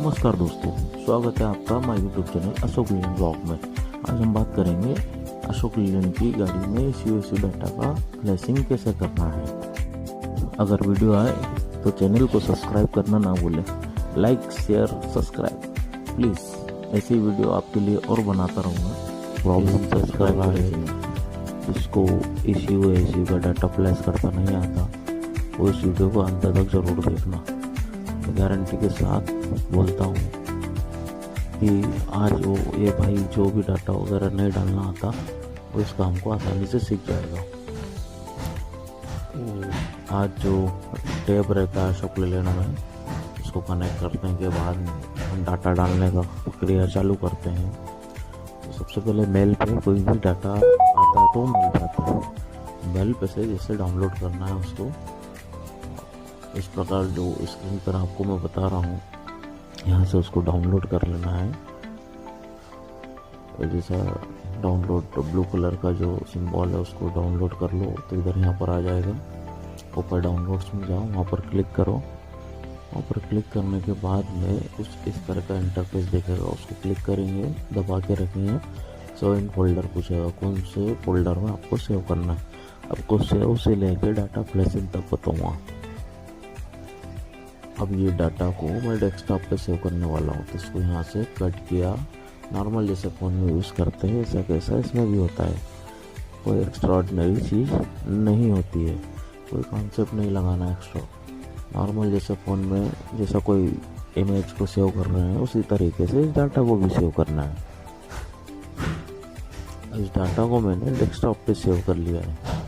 नमस्कार दोस्तों, स्वागत है आपका my YouTube channel Ashok Leyland blog में। आज हम बात करेंगे अशोक लीलैंड की गाड़ी में एसी डाटा का फ्लैशिंग कैसे करना है। अगर वीडियो आए तो चैनल को सब्सक्राइब करना ना भूलें। Like share subscribe please. ऐसी वीडियो आपके लिए और बनाता रहूँगा। प्रॉब्लम सब्सक्राइब करें। जिसको एसी का डाटा फ्लैश करता नहीं आता वो इस वीडियो को अंत तक ज़रूर देखना। गारंटी के साथ बोलता हूँ कि आज वो ये भाई जो भी डाटा वगैरह नहीं डालना आता वो इस काम को आसानी से सीख जाएगा। आज जो टैब रहता है अशोक लीलैंड में, उसको कनेक्ट करने के बाद हम डाटा डालने का प्रक्रिया चालू करते हैं। तो सबसे पहले मेल पे कोई भी डाटा आता है तो मेल पे आता है। मेल पे से जैसे डाउनलोड करना है उसको इस प्रकार जो स्क्रीन पर आपको मैं बता रहा हूँ, यहाँ से उसको डाउनलोड कर लेना है। तो जैसा डाउनलोड ब्लू कलर का जो सिंबल है उसको डाउनलोड कर लो तो इधर यहाँ पर आ जाएगा। ऊपर डाउनलोड्स में जाओ, वहाँ पर क्लिक करो। वहाँ पर क्लिक करने के बाद में कुछ इस तरह का इंटरफेस दिखेगा, उसको क्लिक करेंगे, दबा के रखेंगे। सेव इन फोल्डर पूछेगा कौन से फोल्डर में आपको सेव करना है। आपको सेव से लेकर डाटा फ्लैशिंग तक बताऊँगा। अब ये डाटा को मैं डेस्कटॉप पे सेव करने वाला हूँ, तो इसको यहाँ से कट किया। नॉर्मल जैसे फ़ोन में यूज़ करते हैं ऐसा कैसा इसमें भी होता है। कोई एक्स्ट्राऑर्डिनरी चीज़ नहीं होती है, कोई कॉन्सेप्ट नहीं लगाना एक्स्ट्रा। नॉर्मल जैसे फ़ोन में जैसा कोई इमेज को सेव कर रहे हैं उसी तरीके से इस डाटा को भी सेव करना है। इस डाटा को मैंने डेस्कटॉप पे सेव कर लिया है।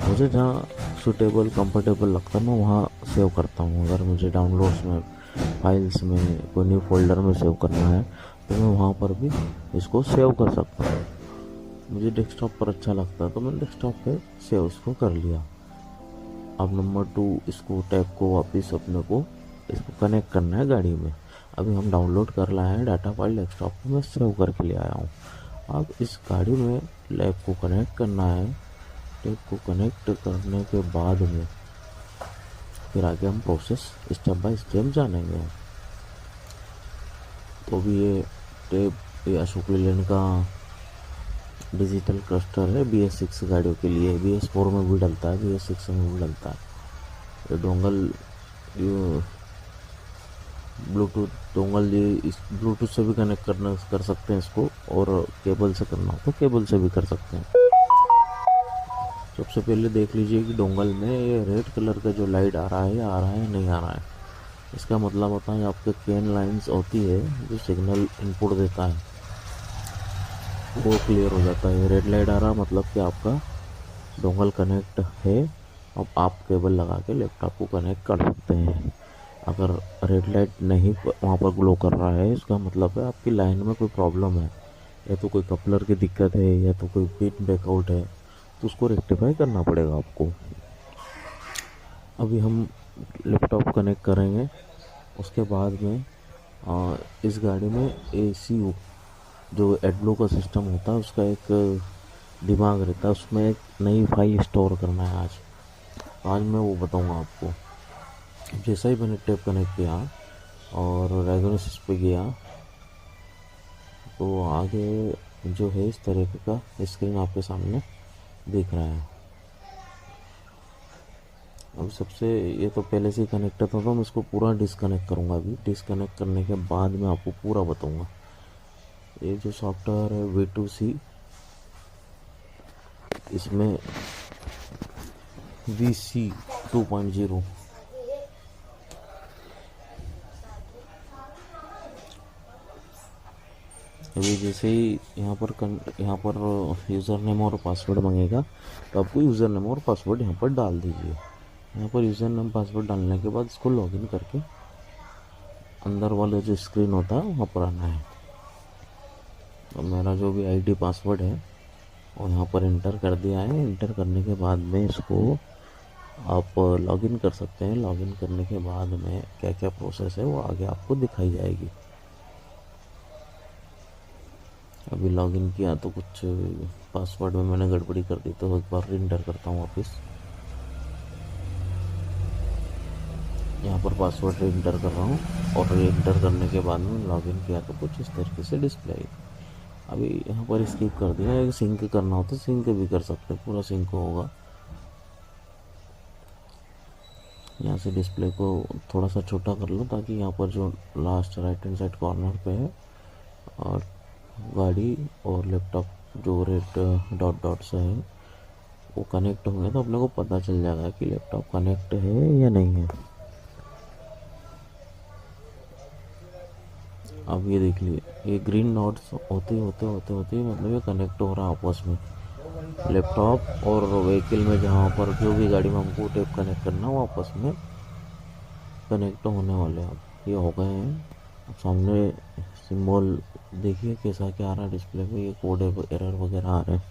मुझे जहाँ सूटेबल कंफर्टेबल लगता है मैं वहाँ सेव करता हूँ। अगर मुझे डाउनलोड्स में फाइल्स में कोई न्यू फोल्डर में सेव करना है तो मैं वहाँ पर भी इसको सेव कर सकता हूँ। मुझे डेस्कटॉप पर अच्छा लगता है तो मैंने डेस्कटॉप पे सेव इसको कर लिया। अब नंबर 2, इसको टैब को वापस अपने को इसको कनेक्ट करना है गाड़ी में। अभी हम डाउनलोड कर लाए हैं डाटा फाइल, डेस्कटॉप पर मैं सेव करके ले आया हूँ। अब इस गाड़ी में लैब को कनेक्ट करना है। टैब को कनेक्ट करने के बाद में फिर आगे हम प्रोसेस स्टेप बाय स्टेप जानेंगे। तो भी ये टैब ये अशोक लीलैंड का डिजिटल क्लस्टर है BS6 गाड़ियों के लिए। BS4 में भी डलता है, BS6 में भी डलता है। ये डोंगल ब्लूटूथ डोंगल ये इस ब्लूटूथ से भी कनेक्ट कर सकते हैं इसको, और केबल से करना हो तो केबल से भी कर सकते हैं। सबसे पहले देख लीजिए कि डोंगल में ये रेड कलर का जो लाइट आ रहा है नहीं आ रहा है। इसका मतलब होता है आपके केन लाइंस होती है जो सिग्नल इनपुट देता है वो क्लियर हो जाता है। रेड लाइट आ रहा मतलब कि आपका डोंगल कनेक्ट है। अब आप केबल लगा के लैपटॉप को कनेक्ट कर सकते हैं। अगर रेड लाइट नहीं वहाँ पर ग्लो कर रहा है इसका मतलब है आपकी लाइन में कोई प्रॉब्लम है, या तो कोई कपलर की दिक्कत है या तो कोई पिन बैकआउट है, तो उसको रेक्टिफाई करना पड़ेगा आपको। अभी हम लैपटॉप कनेक्ट करेंगे। उसके बाद में इस गाड़ी में ACU जो एडब्लू का सिस्टम होता है उसका एक दिमाग रहता है, उसमें एक नई फाइल स्टोर करना है। आज मैं वो बताऊंगा आपको। जैसा ही मैंने टैब कनेक्ट किया और रेजोनेंस पे गया तो आगे जो है इस तरीके का स्क्रीन आपके सामने दिख रहा है। अब सबसे ये तो पहले से ही कनेक्टेड था तो मैं इसको पूरा डिसकनेक्ट करूँगा। अभी डिसकनेक्ट करने के बाद मैं आपको पूरा बताऊँगा। ये जो सॉफ्टवेयर है V2C, इसमें VC 2.0 अभी जैसे ही यहाँ पर यूज़र नेम और पासवर्ड मांगेगा तो आपको यूज़र नेम और पासवर्ड यहाँ पर डाल दीजिए। यहाँ पर यूज़र नेम पासवर्ड डालने के बाद इसको लॉगिन करके अंदर वाले जो स्क्रीन होता है वहाँ पर आना है। तो मेरा जो भी ID पासवर्ड है वो यहाँ पर इंटर कर दिया है। इंटर करने के बाद में इसको आप लॉगिन कर सकते हैं। लॉगिन करने के बाद में क्या क्या प्रोसेस है वो आगे आपको दिखाई जाएगी। अभी लॉगिन किया तो कुछ पासवर्ड में मैंने गड़बड़ी कर दी तो एक बार इंटर करता हूँ वापस। यहाँ पर पासवर्ड इंटर कर रहा हूँ और इंटर करने के बाद में लॉगिन किया तो कुछ इस तरीके से डिस्प्ले आई। अभी यहाँ पर स्किप कर दिया, सिंक करना हो तो सिंक भी कर सकते हैं, पूरा सिंक होगा। यहाँ से डिस्प्ले को थोड़ा सा छोटा कर लो ताकि यहाँ पर जो last right hand side corner पे है और गाड़ी और लैपटॉप जो रेड डॉट डॉट से है वो कनेक्ट होंगे तो अपने को पता चल जाएगा कि लैपटॉप कनेक्ट है या नहीं है। अब ये देख लिए ये ग्रीन डॉट्स होते होते होते होते मतलब ये कनेक्ट हो रहा है आपस में, लैपटॉप और व्हीकल में जहाँ पर जो भी गाड़ी में हमको टेप कनेक्ट करना वो आपस में कनेक्ट होने वाले हैं। अब ये हो गए हैं। अब सामने सिंबल देखिए कैसा क्या आ रहा है डिस्प्ले पे, ये कोड एरर वगैरह आ रहे हैं।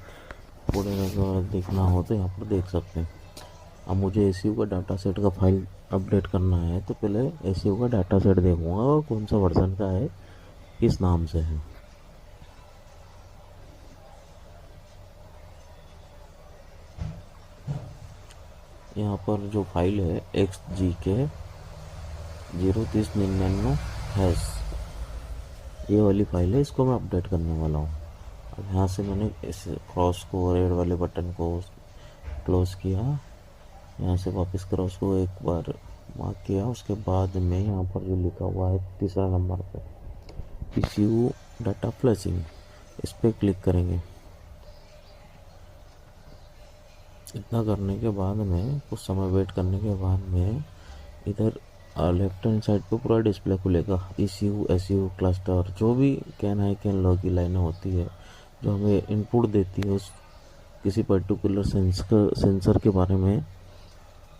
कोड एरर देखना हो तो यहाँ पर देख सकते हैं। अब मुझे एसीयू का डाटा सेट का फाइल अपडेट करना है तो पहले एसीयू का डाटा सेट देखूँगा और कौन सा वर्जन का है, किस नाम से है। यहाँ पर जो फाइल है XGK 03099 हैश, ये वाली फाइल है, इसको मैं अपडेट करने वाला हूँ। अब यहाँ से मैंने इस क्रॉस को रेड वाले बटन को क्लोज किया, यहाँ से वापस क्रॉस को एक बार मार्क किया, उसके बाद में यहाँ पर जो लिखा हुआ है तीसरा नंबर पे ECU डाटा फ्लैशिंग, इस पर क्लिक करेंगे। इतना करने के बाद में कुछ समय वेट करने के बाद में इधर लेफ्ट हैंड साइड पे पूरा डिस्प्ले खुलेगा। ECU SU क्लस्टर जो भी कैन हाई कैन लो की लाइनें होती है जो हमें इनपुट देती है उस किसी पर्टिकुलर सेंसर के बारे में,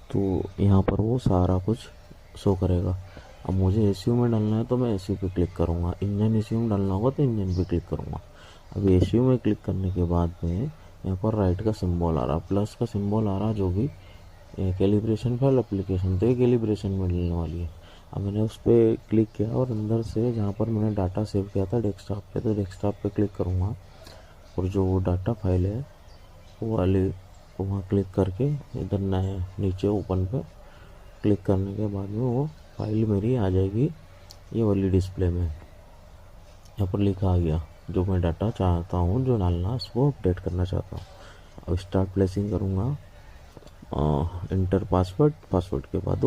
तो यहाँ पर वो सारा कुछ शो करेगा। अब मुझे ECU में डालना है तो मैं ECU पे क्लिक करूँगा, इंजन ECU में डालना होगा तो इंजन पे क्लिक करूँगा। अब ECU में क्लिक करने के बाद में यहाँ पर राइट का सिंबल आ रहा, प्लस का सिंबल आ रहा, जो भी कैलिब्रेशन फाइल एप्लीकेशन, तो ये कैलिब्रेशन में डालने वाली है। अब मैंने उस पर क्लिक किया और अंदर से जहाँ पर मैंने डाटा सेव किया था डेस्कटॉप पे, तो डेस्कटॉप पे क्लिक करूँगा और जो डाटा फाइल है वो वाली वहाँ क्लिक करके इधर नए नीचे ओपन पे क्लिक करने के बाद में वो फाइल मेरी आ जाएगी ये वाली डिस्प्ले में। यहाँ पर लिखा आ गया जो मैं डाटा चाहता हूँ जो डालना उसको अपडेट करना चाहता हूँ। अब स्टार्ट प्लेसिंग करूँगा, इंटर पासवर्ड के बाद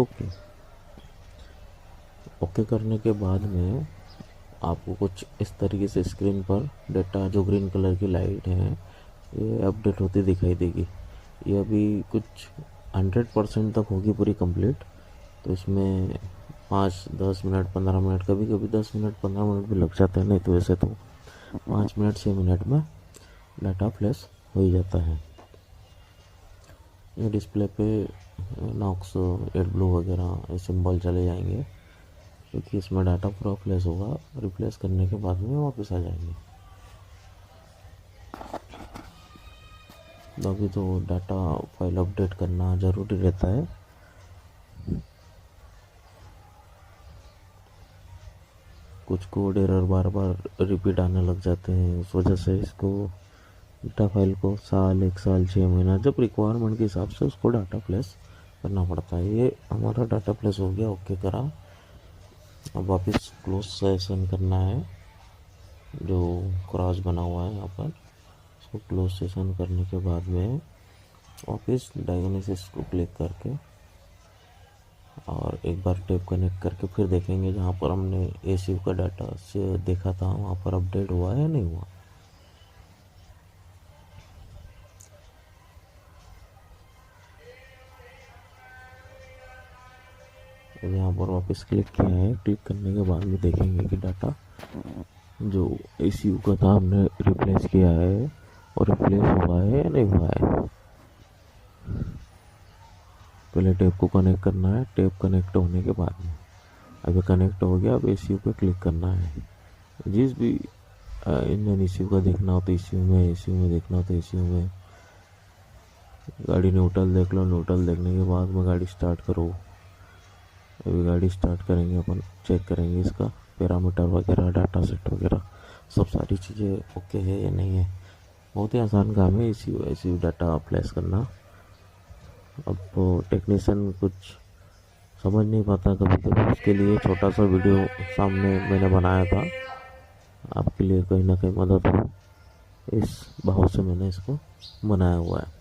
ओके करने के बाद में आपको कुछ इस तरीके से स्क्रीन पर डाटा जो ग्रीन कलर की लाइट है ये अपडेट होती दिखाई देगी। ये अभी कुछ 100% तक होगी पूरी कंप्लीट, तो इसमें 5-10 मिनट 15 मिनट कभी कभी 10 मिनट 15 मिनट भी लग जाते हैं, नहीं तो वैसे तो 5 मिनट 6 मिनट में डाटा फ्लैश हो ही जाता है। ये डिस्प्ले पे नॉक्स एडब्लू वगैरह सिंबल चले जाएंगे क्योंकि इसमें डाटा पूरा फ्लैश होगा, रिप्लेस करने के बाद में वापस आ जाएंगे। अभी तो डाटा फाइल अपडेट करना ज़रूरी रहता है। कुछ कोड एरर बार बार रिपीट आने लग जाते हैं, उस वजह से इसको डाटा फाइल को साल 1 साल 6 महीना जब रिक्वायरमेंट के हिसाब से उसको डाटा प्लेस करना पड़ता है। ये हमारा डाटा प्लेस हो गया, ओके करा। अब वापस क्लोज सेशन करना है, जो क्रॉस बना हुआ है यहाँ पर इसको क्लोज सेशन करने के बाद में वापस डायग्नोसिस को क्लिक करके और एक बार टेप कनेक्ट करके फिर देखेंगे जहाँ पर हमने ECU का डाटा से देखा था वहाँ पर अपडेट हुआ है या नहीं हुआ। यहाँ पर वापस क्लिक किया है, क्लिक करने के बाद में देखेंगे कि डाटा जो ECU का था हमने रिप्लेस किया है और रिप्लेस हुआ है या नहीं हुआ है। पहले टेप को कनेक्ट करना है, टेप कनेक्ट होने के बाद में अभी कनेक्ट हो गया। अब ECU पे क्लिक करना है, जिस भी इंजन ECU का देखना हो तो ECU में देखना हो तो ECU में। गाड़ी न्यूट्रल देख लो, न्यूट्रल देखने के बाद में गाड़ी स्टार्ट करो। अभी गाड़ी स्टार्ट करेंगे, अपन चेक करेंगे इसका पैरामीटर वगैरह डाटा सेट वगैरह सब सारी चीज़ें ओके है या नहीं है। बहुत ही आसान काम है ECU डाटा प्लेस करना। अब टेक्नीशियन कुछ समझ नहीं पाता कभी कभी, उसके लिए छोटा सा वीडियो सामने मैंने बनाया था, आपके लिए कहीं ना कहीं मदद हो, इस भाव से मैंने इसको बनाया हुआ है।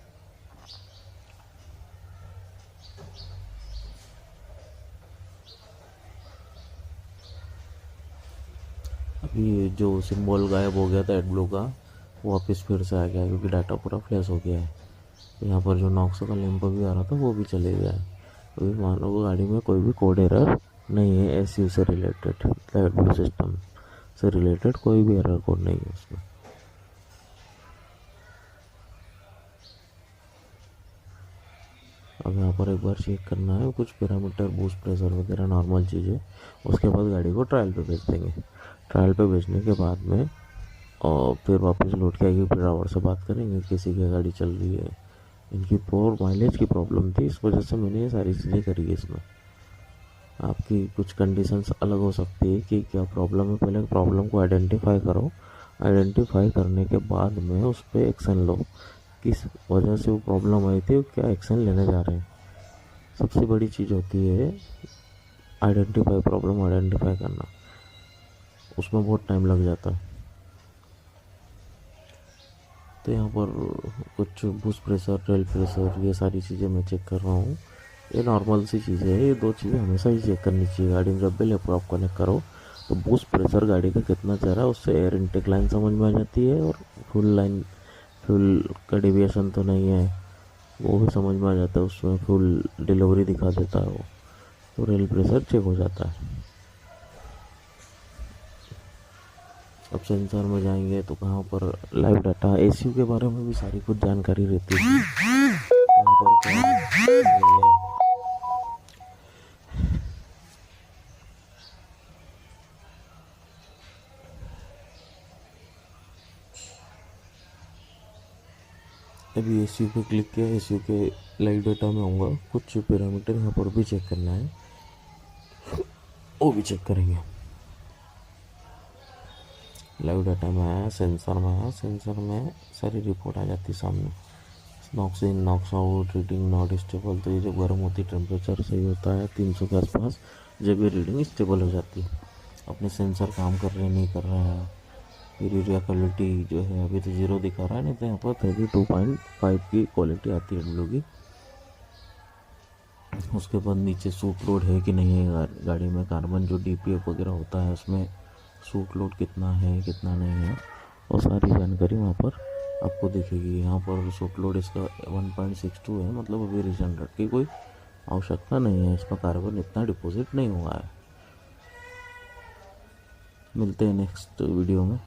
अभी जो सिंबल गायब हो गया था एडब्लू का, वो वापस फिर से आ गया क्योंकि डाटा पूरा फ्लैश हो गया है। यहाँ पर जो नॉक्स का लैंप भी आ रहा था वो भी चले गया है। अभी मान लो गाड़ी में कोई भी कोड एरर नहीं है, एसयू से रिलेटेड, एडब्लू सिस्टम से रिलेटेड कोई भी एरर कोड नहीं है उसमें। अब यहाँ पर एक बार चेक करना है कुछ पैरामीटर, बूस्ट प्रेशर वगैरह नॉर्मल चीज़ें, उसके बाद गाड़ी को ट्रायल पे भेज देंगे। ट्रायल पे भेजने के बाद में और फिर वापस लौट के आएगी, फिर ड्राइवर से बात करेंगे किसी की गाड़ी चल रही है। इनकी पोर माइलेज की प्रॉब्लम थी, इस वजह से मैंने ये सारी चीज़ें करी है इसमें। आपकी कुछ कंडीशंस अलग हो सकती है कि क्या प्रॉब्लम है, पहले प्रॉब्लम को आइडेंटिफाई करो, आइडेंटिफाई करने के बाद में उस पर एक्शन लो, किस वजह से वो प्रॉब्लम आई थी और क्या एक्शन लेने जा रहे हैं। सबसे बड़ी चीज़ होती है आइडेंटिफाई, प्रॉब्लम आइडेंटिफाई करना, उसमें बहुत टाइम लग जाता है। तो यहाँ पर कुछ बूस्ट प्रेशर, टेल प्रेशर, ये सारी चीज़ें मैं चेक कर रहा हूँ। ये नॉर्मल सी चीज़ें है, ये दो चीज़ें हमेशा ही चेक करनी चाहिए गाड़ी में। जब भी लैपटॉप कनेक्ट करो तो बूस्ट प्रेशर गाड़ी का कितना चल रहा है, उससे एयर इनटेक लाइन समझ में आ जाती है, और फ्यूल लाइन, फ्यूल का डेविएशन तो नहीं है वो भी समझ में आ जाता है, उसमें फ्यूल डिलीवरी दिखा देता है वो, तो रेल प्रेशर चेक हो जाता है। अब सेंसर में जाएंगे तो कहाँ पर लाइव डाटा, एसीयू के बारे में भी सारी कुछ जानकारी रहती है, कहाँ पर क्या है। अभी एसीयू पे क्लिक किया, एसीयू के लाइव डाटा में आऊँगा, कुछ पैरामीटर यहाँ पर भी चेक करना है, वो भी चेक करेंगे। लाइव डाटा में आया, सेंसर में आया, सेंसर में सारी रिपोर्ट आ जाती सामने, knocks in, knocks out, reading not stable. तो ये जब गर्म होती, टेम्परेचर सही होता है 300 के आसपास, जब ये रीडिंग स्टेबल हो जाती है, अपने सेंसर काम कर रहे हैं नहीं कर रहे हैं। फिर एरिया क्वालिटी जो है अभी तो 0 दिखा रहा है, नहीं तो यहाँ पर 32.5 की क्वालिटी आती है एडब्लू की। उसके बाद नीचे सूट लोड है कि नहीं है गाड़ी में, कार्बन जो डीपीएफ वगैरह होता है उसमें सूट लोड कितना है कितना नहीं है, और सारी जानकारी वहाँ पर आपको दिखेगी। यहाँ पर सूट लोड इसका 1.62 है, मतलब अभी रीजनरेट की कोई आवश्यकता नहीं है, इसमें कार्बन इतना डिपॉजिट नहीं हुआ है। मिलते हैं नेक्स्ट वीडियो में।